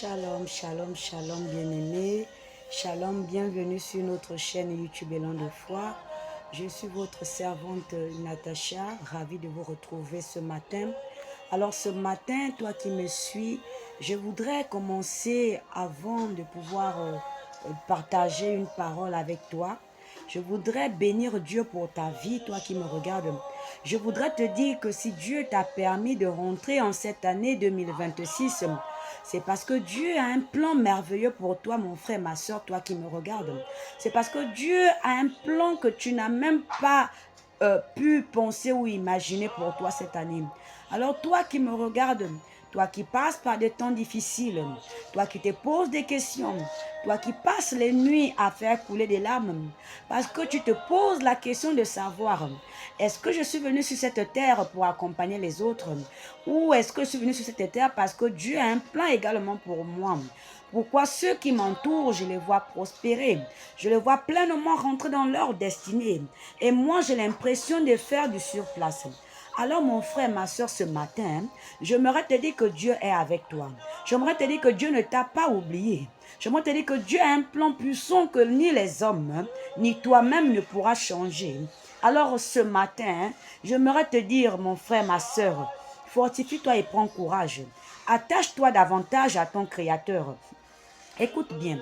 Shalom, shalom, shalom, bien-aimés. Shalom, bienvenue sur notre chaîne YouTube Élan de foi. Je suis votre servante Natacha, ravie de vous retrouver ce matin. Alors ce matin, toi qui me suis, je voudrais commencer avant de pouvoir partager une parole avec toi. Je voudrais bénir Dieu pour ta vie, toi qui me regardes. Je voudrais te dire que si Dieu t'a permis de rentrer en cette année 2026, c'est parce que Dieu a un plan merveilleux pour toi, mon frère, ma soeur, toi qui me regardes. C'est parce que Dieu a un plan que tu n'as même pas pu penser ou imaginer pour toi cette année. Alors toi qui me regardes, toi qui passes par des temps difficiles, toi qui te poses des questions, toi qui passes les nuits à faire couler des larmes, parce que tu te poses la question de savoir, est-ce que je suis venu sur cette terre pour accompagner les autres, ou est-ce que je suis venu sur cette terre parce que Dieu a un plan également pour moi? Pourquoi ceux qui m'entourent, je les vois prospérer, je les vois pleinement rentrer dans leur destinée, et moi j'ai l'impression de faire du surplace. Alors mon frère, ma soeur, ce matin, j'aimerais te dire que Dieu est avec toi. J'aimerais te dire que Dieu ne t'a pas oublié. J'aimerais te dire que Dieu a un plan puissant que ni les hommes, ni toi-même ne pourras changer. Alors ce matin, j'aimerais te dire, mon frère, ma soeur, fortifie-toi et prends courage. Attache-toi davantage à ton Créateur. Écoute bien,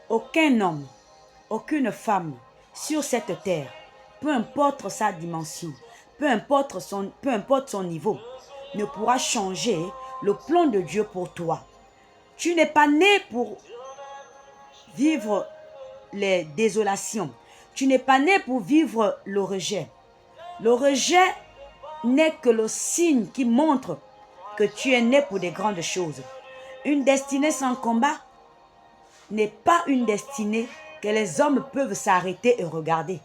aucun homme, aucune femme sur cette terre, peu importe sa dimension, peu importe son niveau, ne pourra changer le plan de Dieu pour toi. Tu n'es pas né pour vivre les désolations. Tu n'es pas né pour vivre le rejet. Le rejet n'est que le signe qui montre que tu es né pour des grandes choses. Une destinée sans combat n'est pas une destinée que les hommes peuvent s'arrêter et regarder.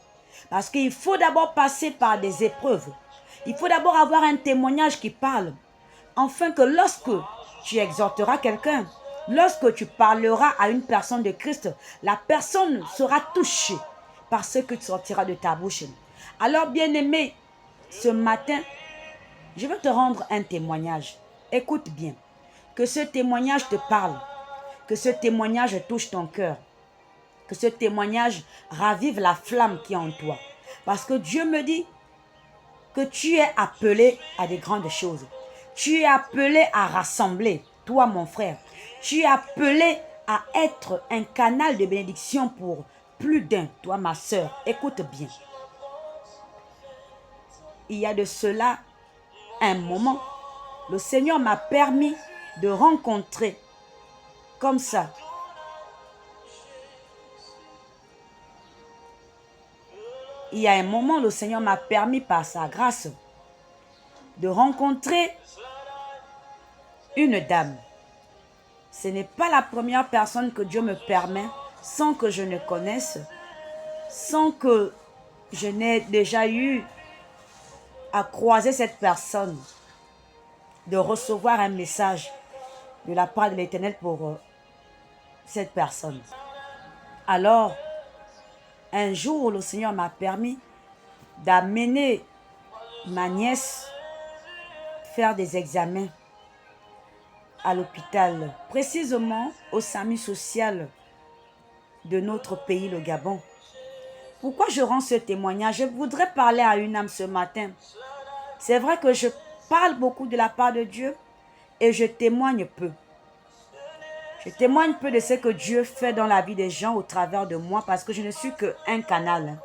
Parce qu'il faut d'abord passer par des épreuves. Il faut d'abord avoir un témoignage qui parle. Afin que lorsque tu exhorteras quelqu'un, lorsque tu parleras à une personne de Christ, la personne sera touchée par ce que tu sortiras de ta bouche. Alors, bien-aimé, ce matin, je veux te rendre un témoignage. Écoute bien. Que ce témoignage te parle. Que ce témoignage touche ton cœur. Que ce témoignage ravive la flamme qui est en toi. Parce que Dieu me dit que tu es appelé à des grandes choses. Tu es appelé à rassembler, toi mon frère. Tu es appelé à être un canal de bénédiction pour plus d'un, toi ma soeur. Écoute bien. Il y a de cela un moment, le Seigneur m'a permis de rencontrer comme ça il y a un moment, le Seigneur m'a permis par sa grâce de rencontrer une dame. Ce n'est pas la première personne que Dieu me permet sans que je ne connaisse, sans que je n'ai déjà eu à croiser cette personne, de recevoir un message de la part de l'Éternel pour cette personne. Alors, un jour, le Seigneur m'a permis d'amener ma nièce faire des examens à l'hôpital, précisément au SAMU social de notre pays, le Gabon. Pourquoi je rends ce témoignage? Je voudrais parler à une âme ce matin. C'est vrai que je parle beaucoup de la part de Dieu et je témoigne peu. Je témoigne peu de ce que Dieu fait dans la vie des gens au travers de moi parce que je ne suis qu'un canal.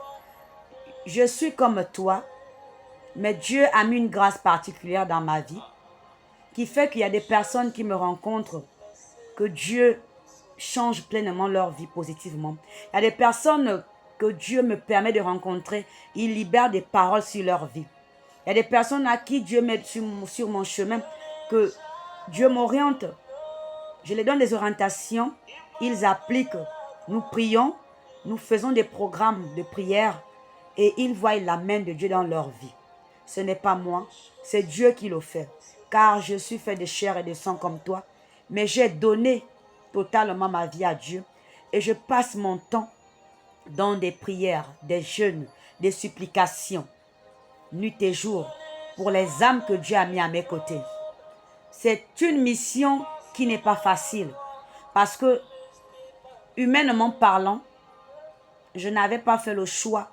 Je suis comme toi, mais Dieu a mis une grâce particulière dans ma vie qui fait qu'il y a des personnes qui me rencontrent, que Dieu change pleinement leur vie positivement. Il y a des personnes que Dieu me permet de rencontrer, il libère des paroles sur leur vie. Il y a des personnes à qui Dieu met sur mon chemin, que Dieu m'oriente. Je les donne des orientations, ils appliquent. Nous prions, nous faisons des programmes de prière et ils voient la main de Dieu dans leur vie. Ce n'est pas moi, c'est Dieu qui le fait. Car je suis fait de chair et de sang comme toi, mais j'ai donné totalement ma vie à Dieu et je passe mon temps dans des prières, des jeûnes, des supplications, nuit et jour, pour les âmes que Dieu a mis à mes côtés. C'est une mission qui n'est pas facile. Parce que, humainement parlant, je n'avais pas fait le choix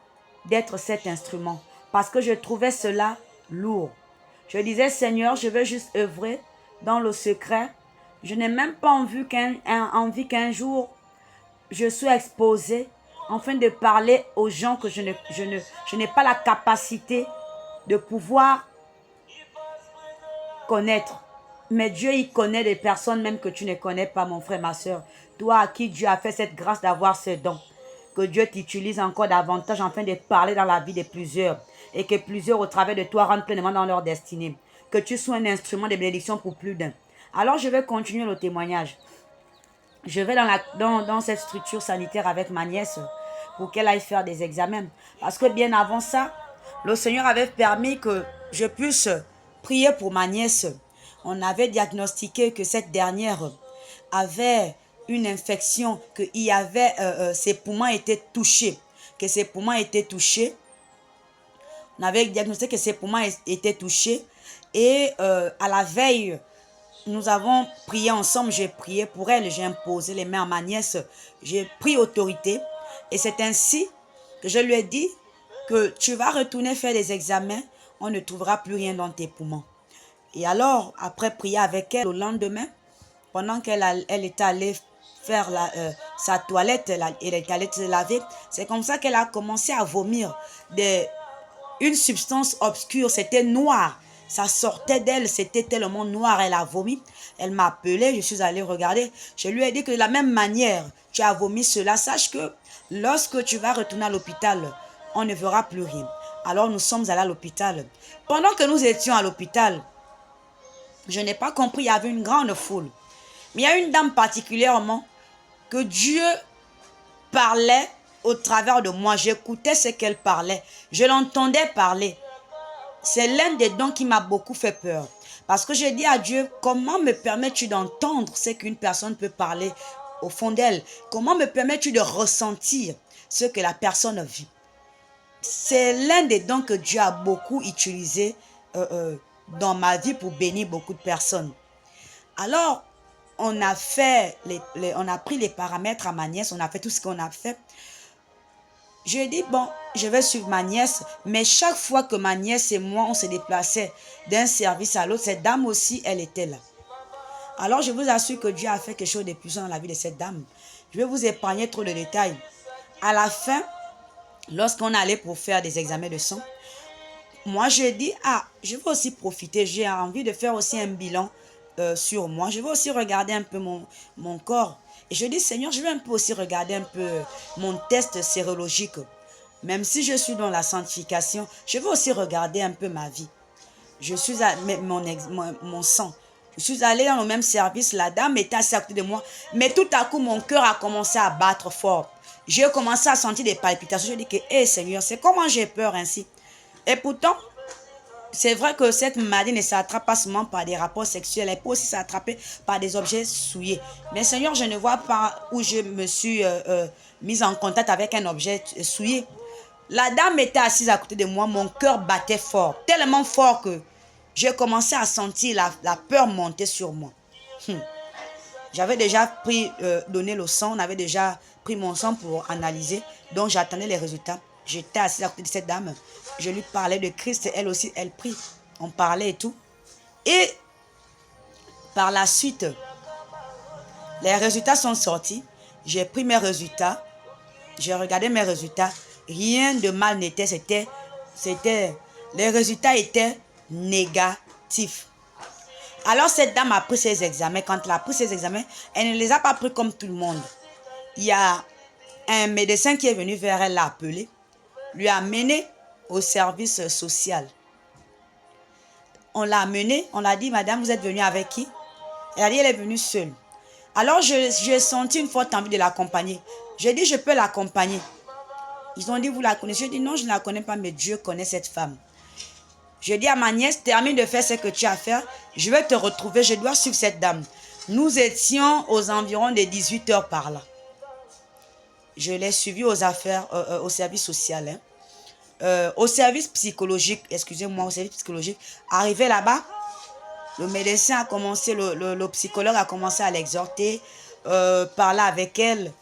d'être cet instrument. Parce que je trouvais cela lourd. Je disais, Seigneur, je veux juste œuvrer dans le secret. Je n'ai même pas envie qu'un jour je sois exposée afin de parler aux gens que je n'ai pas la capacité de pouvoir connaître. Mais Dieu, il connaît des personnes même que tu ne connais pas, mon frère, ma soeur. Toi à qui Dieu a fait cette grâce d'avoir ce don. Que Dieu t'utilise encore davantage afin de parler dans la vie de plusieurs. Et que plusieurs au travers de toi rentrent pleinement dans leur destinée. Que tu sois un instrument de bénédiction pour plus d'un. Alors je vais continuer le témoignage. Je vais dans cette structure sanitaire avec ma nièce pour qu'elle aille faire des examens. Parce que bien avant ça, le Seigneur avait permis que je puisse prier pour ma nièce. On avait diagnostiqué que cette dernière avait une infection, que ses poumons étaient touchés. Que ses poumons étaient touchés. On avait diagnostiqué que ses poumons étaient touchés. Et à la veille, nous avons prié ensemble, j'ai prié pour elle, j'ai imposé les mains à ma nièce, j'ai pris autorité. Et c'est ainsi que je lui ai dit que tu vas retourner faire des examens, on ne trouvera plus rien dans tes poumons. Et alors, après prier avec elle, le lendemain, pendant qu'elle était allée faire sa toilette, elle était allée se laver, c'est comme ça qu'elle a commencé à vomir une substance obscure, c'était noir. Ça sortait d'elle, c'était tellement noir, elle a vomi. Elle m'a appelé, je suis allée regarder. Je lui ai dit que de la même manière, tu as vomi cela. Sache que lorsque tu vas retourner à l'hôpital, on ne verra plus rien. Alors nous sommes allés à l'hôpital. Pendant que nous étions à l'hôpital, je n'ai pas compris, il y avait une grande foule. Mais il y a une dame particulièrement que Dieu parlait au travers de moi. J'écoutais ce qu'elle parlait. Je l'entendais parler. C'est l'un des dons qui m'a beaucoup fait peur. Parce que j'ai dit à Dieu, comment me permets-tu d'entendre ce qu'une personne peut parler au fond d'elle? Comment me permets-tu de ressentir ce que la personne vit? C'est l'un des dons que Dieu a beaucoup utilisé dans ma vie pour bénir beaucoup de personnes. Alors, on a pris les paramètres à ma nièce, on a fait tout ce qu'on a fait. Je dis, bon, je vais suivre ma nièce, mais chaque fois que ma nièce et moi, on se déplaçait d'un service à l'autre, cette dame aussi, elle était là. Alors, je vous assure que Dieu a fait quelque chose de puissant dans la vie de cette dame. Je vais vous épargner trop de détails. À la fin, lorsqu'on allait pour faire des examens de sang, moi, je dis, je vais aussi profiter, j'ai envie de faire aussi un bilan sur moi. Je vais aussi regarder un peu mon corps. Et je dis, Seigneur, je vais un peu aussi regarder un peu mon test sérologique. Même si je suis dans la sanctification, je vais aussi regarder un peu ma vie. Je suis à mon sang. Je suis allée dans le même service. La dame était assise à côté de moi. Mais tout à coup, mon cœur a commencé à battre fort. J'ai commencé à sentir des palpitations. Je dis que, Seigneur, c'est comment j'ai peur ainsi. Et pourtant, c'est vrai que cette maladie ne s'attrape pas seulement par des rapports sexuels, elle peut aussi s'attraper par des objets souillés. Mais Seigneur, je ne vois pas où je me suis mise en contact avec un objet souillé. La dame était assise à côté de moi, mon cœur battait fort, tellement fort que j'ai commencé à sentir la peur monter sur moi. J'avais déjà donné le sang, on avait déjà pris mon sang pour analyser, donc j'attendais les résultats. J'étais assise à côté de cette dame. Je lui parlais de Christ. Elle aussi, elle prie. On parlait et tout. Et par la suite, les résultats sont sortis. J'ai pris mes résultats. J'ai regardé mes résultats. Rien de mal n'était. Les résultats étaient négatifs. Alors cette dame a pris ses examens. Quand elle a pris ses examens, elle ne les a pas pris comme tout le monde. Il y a un médecin qui est venu vers elle, l'a appelé, lui a amené au service social. On l'a amené, on l'a dit, madame, vous êtes venue avec qui? Elle a dit, elle est venue seule. Alors, j'ai senti une forte envie de l'accompagner. J'ai dit, je peux l'accompagner. Ils ont dit, vous la connaissez? J'ai dit, non, je ne la connais pas, mais Dieu connaît cette femme. J'ai dit à ma nièce, termine de faire ce que tu as à faire. Je vais te retrouver, je dois suivre cette dame. Nous étions aux environs de 18 heures par là. Je l'ai suivi au service social, hein. Au service psychologique, excusez-moi, au service psychologique. Arrivé là-bas, le médecin a commencé, le psychologue a commencé à l'exhorter, parler avec elle,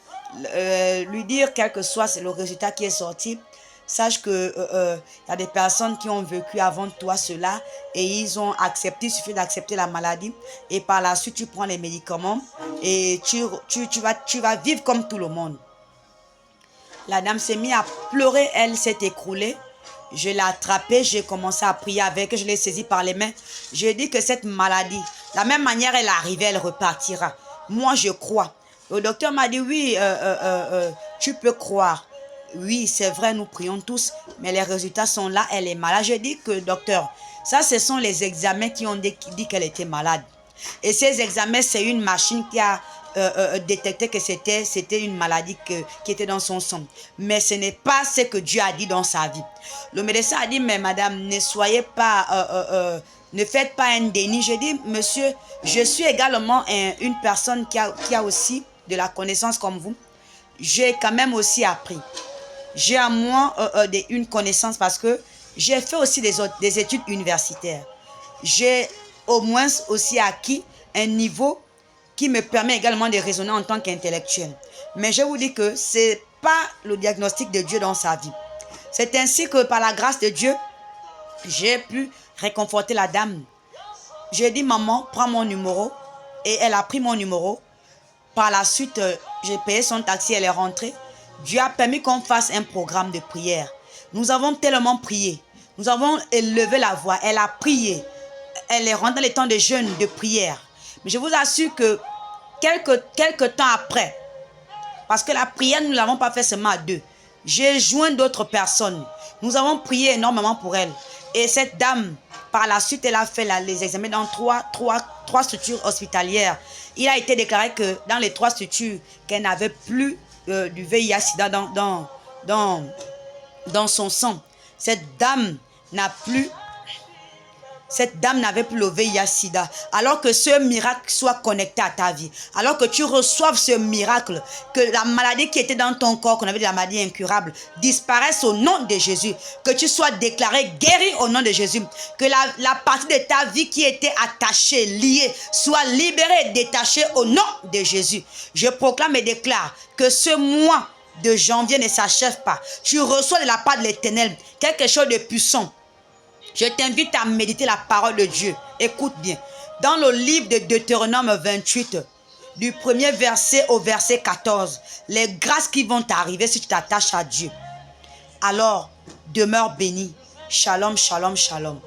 lui dire quel que soit le résultat qui est sorti. Sache que y a des personnes qui ont vécu avant toi cela et ils ont accepté, il suffit d'accepter la maladie et par la suite tu prends les médicaments et tu vas vivre comme tout le monde. La dame s'est mise à pleurer, elle s'est écroulée. Je l'ai attrapée, j'ai commencé à prier avec, je l'ai saisie par les mains. Je lui ai dit que cette maladie, la même manière elle est arrivée, elle repartira. Moi, je crois. Le docteur m'a dit, oui, tu peux croire. Oui, c'est vrai, nous prions tous, mais les résultats sont là, elle est malade. Je dis que, docteur, ça, ce sont les examens qui ont dit qu'elle était malade. Et ces examens, c'est une machine qui a détecté que c'était une maladie qui était dans son sang. Mais ce n'est pas ce que Dieu a dit dans sa vie. Le médecin a dit, mais madame, ne soyez pas... ne faites pas un déni. Je dis, monsieur, je suis également une personne qui a aussi de la connaissance comme vous. J'ai quand même aussi appris. J'ai à moi une connaissance parce que j'ai fait aussi des études universitaires. J'ai au moins aussi acquis un niveau qui me permet également de raisonner en tant qu'intellectuel. Mais je vous dis que ce n'est pas le diagnostic de Dieu dans sa vie. C'est ainsi que par la grâce de Dieu, j'ai pu réconforter la dame. J'ai dit, maman, prends mon numéro. Et elle a pris mon numéro. Par la suite, j'ai payé son taxi, elle est rentrée. Dieu a permis qu'on fasse un programme de prière. Nous avons tellement prié. Nous avons élevé la voix. Elle a prié. Elle est rentrée dans les temps de jeûne, de prière. Mais je vous assure que quelques temps après, parce que la prière, nous ne l'avons pas fait seulement à deux. J'ai joint d'autres personnes. Nous avons prié énormément pour elle. Et cette dame, par la suite, elle a fait les examens dans trois structures hospitalières. Il a été déclaré que dans les 3 structures, qu'elle n'avait plus du VIH-Sida dans son sang. Cette dame n'avait plus le VIH-Sida. Alors que ce miracle soit connecté à ta vie. Alors que tu reçoives ce miracle. Que la maladie qui était dans ton corps, qu'on avait de la maladie incurable, disparaisse au nom de Jésus. Que tu sois déclaré guéri au nom de Jésus. Que la partie de ta vie qui était attachée, liée, soit libérée et détachée au nom de Jésus. Je proclame et déclare que ce mois de janvier ne s'achève pas. Tu reçois de la part de l'Éternel quelque chose de puissant. Je t'invite à méditer la parole de Dieu. Écoute bien. Dans le livre de Deutéronome 28, du premier verset au verset 14, les grâces qui vont t'arriver si tu t'attaches à Dieu. Alors, demeure béni. Shalom, shalom, shalom.